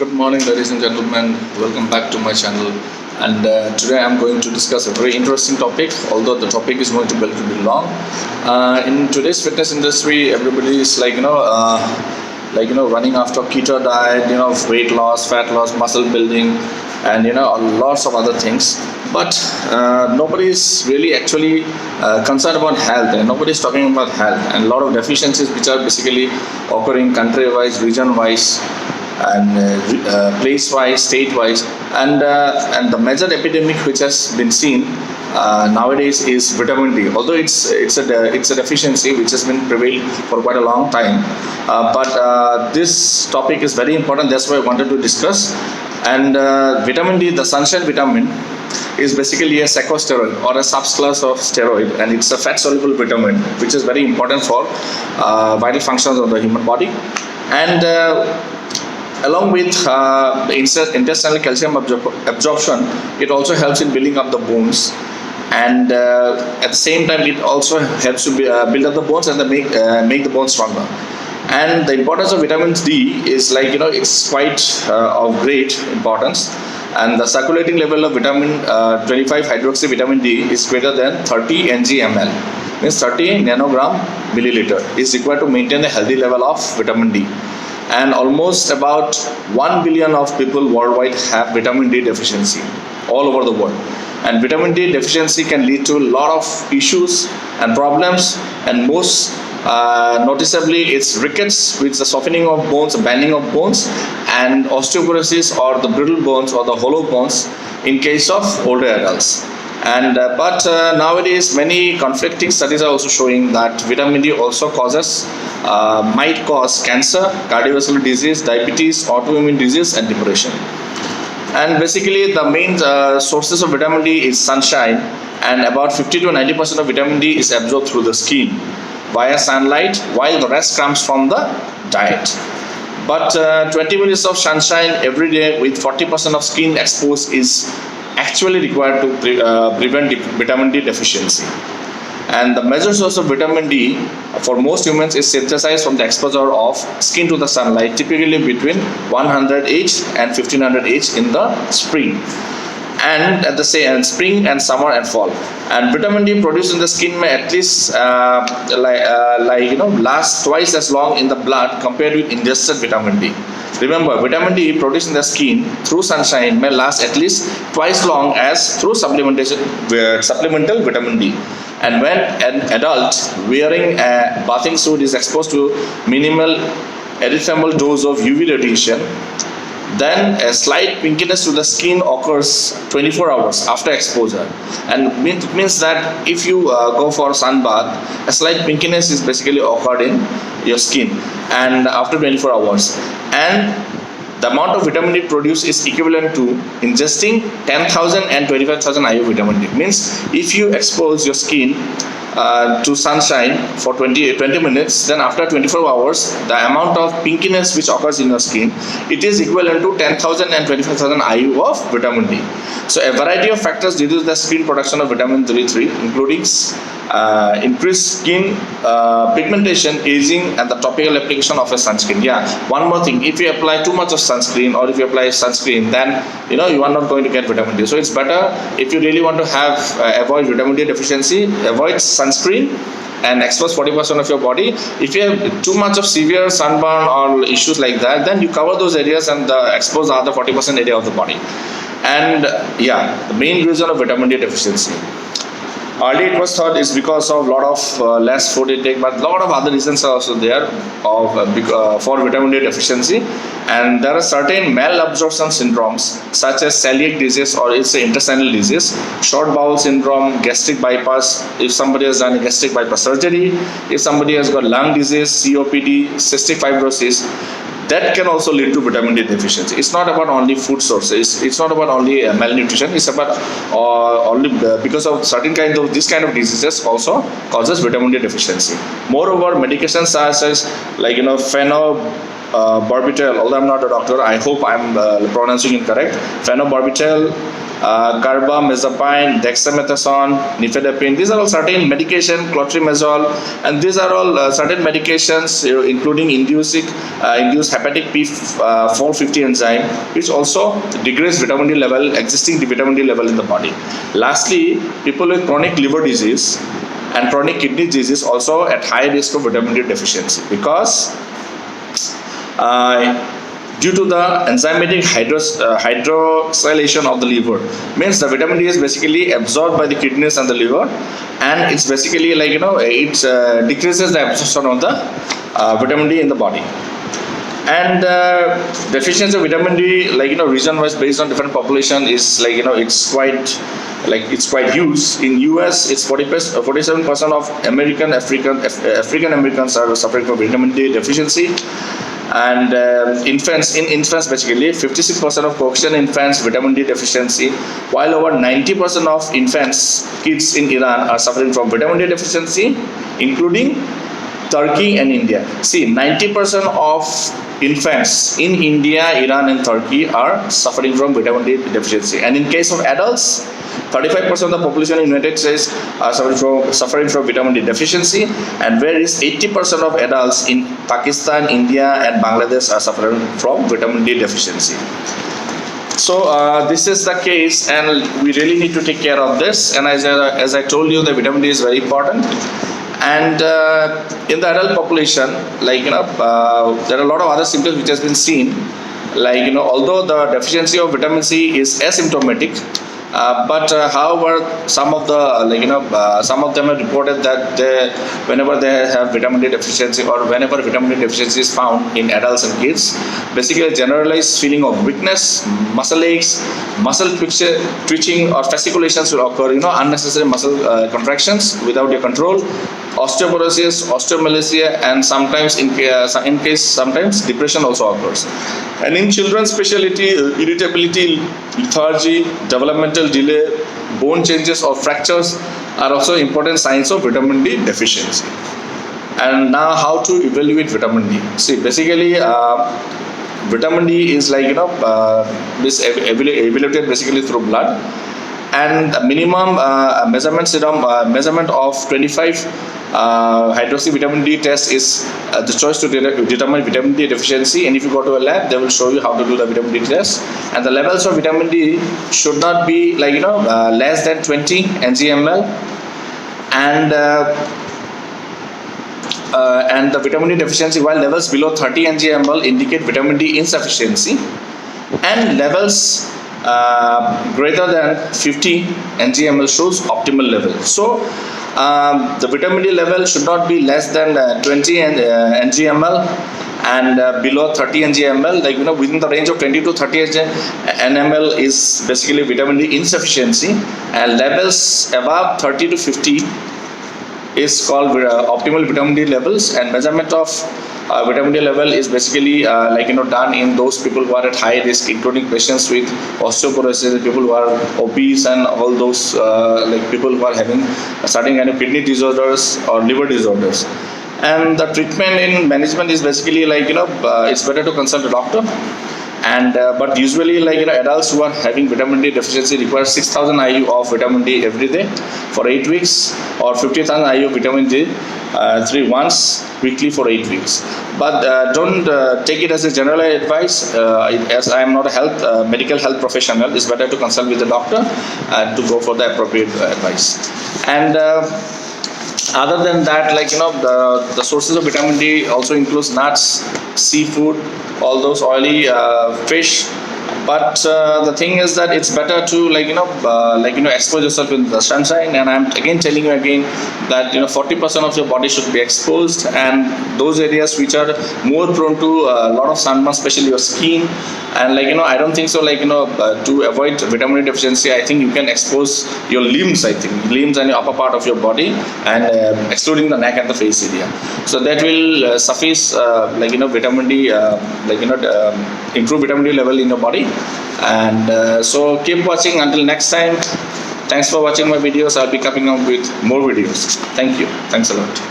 Good morning, ladies and gentlemen. Welcome back to my channel. And today I'm going to discuss a very interesting topic, although the topic is going to be a little bit long. In today's fitness industry, everybody is running after keto diet, weight loss, fat loss, muscle building, and lots of other things. But nobody is really actually concerned about health, and nobody is talking about health, and a lot of deficiencies which are basically occurring country-wise, region-wise, and place-wise, state-wise, and the major epidemic which has been seen nowadays is vitamin D. Although it's a deficiency which has been prevailed for quite a long time, but this topic is very important. That's why I wanted to discuss. And vitamin D, the sunshine vitamin, is basically a secosteroid or a subclass of steroid, and it's a fat-soluble vitamin which is very important for vital functions of the human body. And along with intestinal calcium absorption, it also helps in building up the bones, and at the same time it also helps to build up the bones and make the bones stronger. And the importance of vitamin D is it's quite of great importance, and the circulating level of vitamin 25 hydroxy vitamin D is greater than 30 ng/ml, means 30 nanogram milliliter is required to maintain a healthy level of vitamin D. And almost about 1 billion of people worldwide have vitamin D deficiency all over the world. And vitamin D deficiency can lead to a lot of issues and problems, and most noticeably it's rickets, which is the softening of bones, bending of bones, and osteoporosis, or the brittle bones or the hollow bones in case of older adults. And but nowadays many conflicting studies are also showing that vitamin D also might cause cancer, cardiovascular disease, diabetes, autoimmune disease, and depression. And basically the main sources of vitamin D is sunshine, and about 50 to 90% of vitamin D is absorbed through the skin via sunlight, while the rest comes from the diet. But 20 minutes of sunshine every day with 40% of skin exposed is actually required to prevent vitamin D deficiency. And the major source of vitamin D for most humans is synthesized from the exposure of skin to the sunlight, typically between 100 H and 1500 H in the spring, and at the same spring and summer and fall. And vitamin D produced in the skin may at least last twice as long in the blood compared with ingested vitamin D. Remember, vitamin D produced in the skin through sunshine may last at least twice long as through supplemental vitamin D. And when an adult wearing a bathing suit is exposed to minimal erythemal dose of UV radiation, then a slight pinkiness to the skin occurs 24 hours after exposure. And it means that if you go for a sunbath, a slight pinkiness is basically occurred in your skin and after 24 hours. And the amount of vitamin D produced is equivalent to ingesting 10,000 and 25,000 IU vitamin D. Means if you expose your skin to sunshine for 20 minutes, then after 24 hours, the amount of pinkiness which occurs in your skin, it is equivalent to 10,000 and 25,000 IU of vitamin D. So a variety of factors reduce the skin production of vitamin D3, including increased skin pigmentation, aging, and the topical application of a sunscreen. Yeah, one more thing, if you apply too much of sunscreen, or if you apply sunscreen, then you are not going to get vitamin D. So it's better, if you really want to avoid vitamin D deficiency, avoid sunscreen and expose 40% of your body. If you have too much of severe sunburn or issues like that, then you cover those areas and expose the other 40% area of the body. And the main reason of vitamin D deficiency, earlier it was thought is because of a lot of less food intake, but a lot of other reasons are also there for vitamin D deficiency. And there are certain malabsorption syndromes such as celiac disease, or it's an intestinal disease, short bowel syndrome, gastric bypass, if somebody has done a gastric bypass surgery, if somebody has got lung disease, COPD, cystic fibrosis, that can also lead to vitamin D deficiency. It's not about only food sources, it's not about only malnutrition, it's about only because of certain kind of diseases also causes vitamin D deficiency. Moreover, medications such as phenobarbital, although I'm not a doctor, I hope I'm pronouncing it correct, phenobarbital, carbamazepine, dexamethasone, nifedipine. These are all certain medication, clotrimazole, and these are all certain medications, including induced hepatic P450 enzyme, which also degrades vitamin D level, existing vitamin D level in the body. Lastly, people with chronic liver disease and chronic kidney disease also at high risk of vitamin D deficiency, because due to the enzymatic hydroxylation of the liver, means the vitamin D is basically absorbed by the kidneys and the liver, and it's basically like it decreases the absorption of the vitamin D in the body. And deficiency of vitamin D, region wise based on different population, is it's quite huge. In US, it's 47% of African Americans are suffering from vitamin D deficiency. And infants basically 56% of Caucasian infants vitamin D deficiency, while over 90% of kids in Iran are suffering from vitamin D deficiency, including Turkey and India. See, 90% of infants in India, Iran and Turkey are suffering from vitamin D deficiency. And in case of adults, 35% of the population in the United States are suffering from vitamin D deficiency, and whereas 80% of adults in Pakistan, India and Bangladesh are suffering from vitamin D deficiency. So this is the case, and we really need to take care of this. And as I told you, the vitamin D is very important. And in the adult population, there are a lot of other symptoms which has been seen, although the deficiency of vitamin C is asymptomatic, but however, some of them have reported that whenever they have vitamin D deficiency, or whenever vitamin D deficiency is found in adults and kids, basically a generalized feeling of weakness, muscle aches, muscle twitching or fasciculations will occur, unnecessary muscle contractions without your control, osteoporosis, osteomalacia, and sometimes sometimes depression also occurs. And in children, specialty, irritability, lethargy, developmental delay, bone changes or fractures are also important signs of vitamin D deficiency. And now, how to evaluate vitamin D? See, basically, vitamin D is evaluated basically through blood, and the minimum measurement of 25 hydroxy vitamin D test is the choice to determine vitamin D deficiency. And if you go to a lab, they will show you how to do the vitamin D test. And the levels of vitamin D should not be less than 20 ng/ml, and the vitamin D deficiency, while levels below 30 ng/ml indicate vitamin D insufficiency, and levels greater than 50 ng/ml shows optimal level. So the vitamin D level should not be less than 20 ng/ml and below 30 ng/ml. Within the range of 20 to 30 ng/ml is basically vitamin D insufficiency, and levels above 30 to 50 is called optimal vitamin D levels. And measurement of vitamin D level is basically done in those people who are at high risk, including patients with osteoporosis, people who are obese, and all those people who are having certain kind of kidney disorders or liver disorders. And the treatment in management is basically it's better to consult a doctor. And but usually adults who are having vitamin D deficiency require 6,000 IU of vitamin D every day for 8 weeks, or 50,000 IU of vitamin D once weekly for 8 weeks. But don't take it as a general advice. As I am not a medical health professional, it's better to consult with the doctor to go for the appropriate advice. And other than that, the sources of vitamin D also includes nuts, seafood, all those oily fish. But the thing is that it's better to expose yourself in the sunshine. And I'm again telling you that 40% of your body should be exposed, and those areas which are more prone to a lot of sunburn, especially your skin. And I don't think so to avoid vitamin D deficiency, I think you can expose your limbs, limbs and your upper part of your body, and excluding the neck and the face area. So that will suffice vitamin D improve vitamin D level in your body. And so keep watching until next time. Thanks for watching my videos. I'll be coming up with more videos. Thank you. Thanks a lot.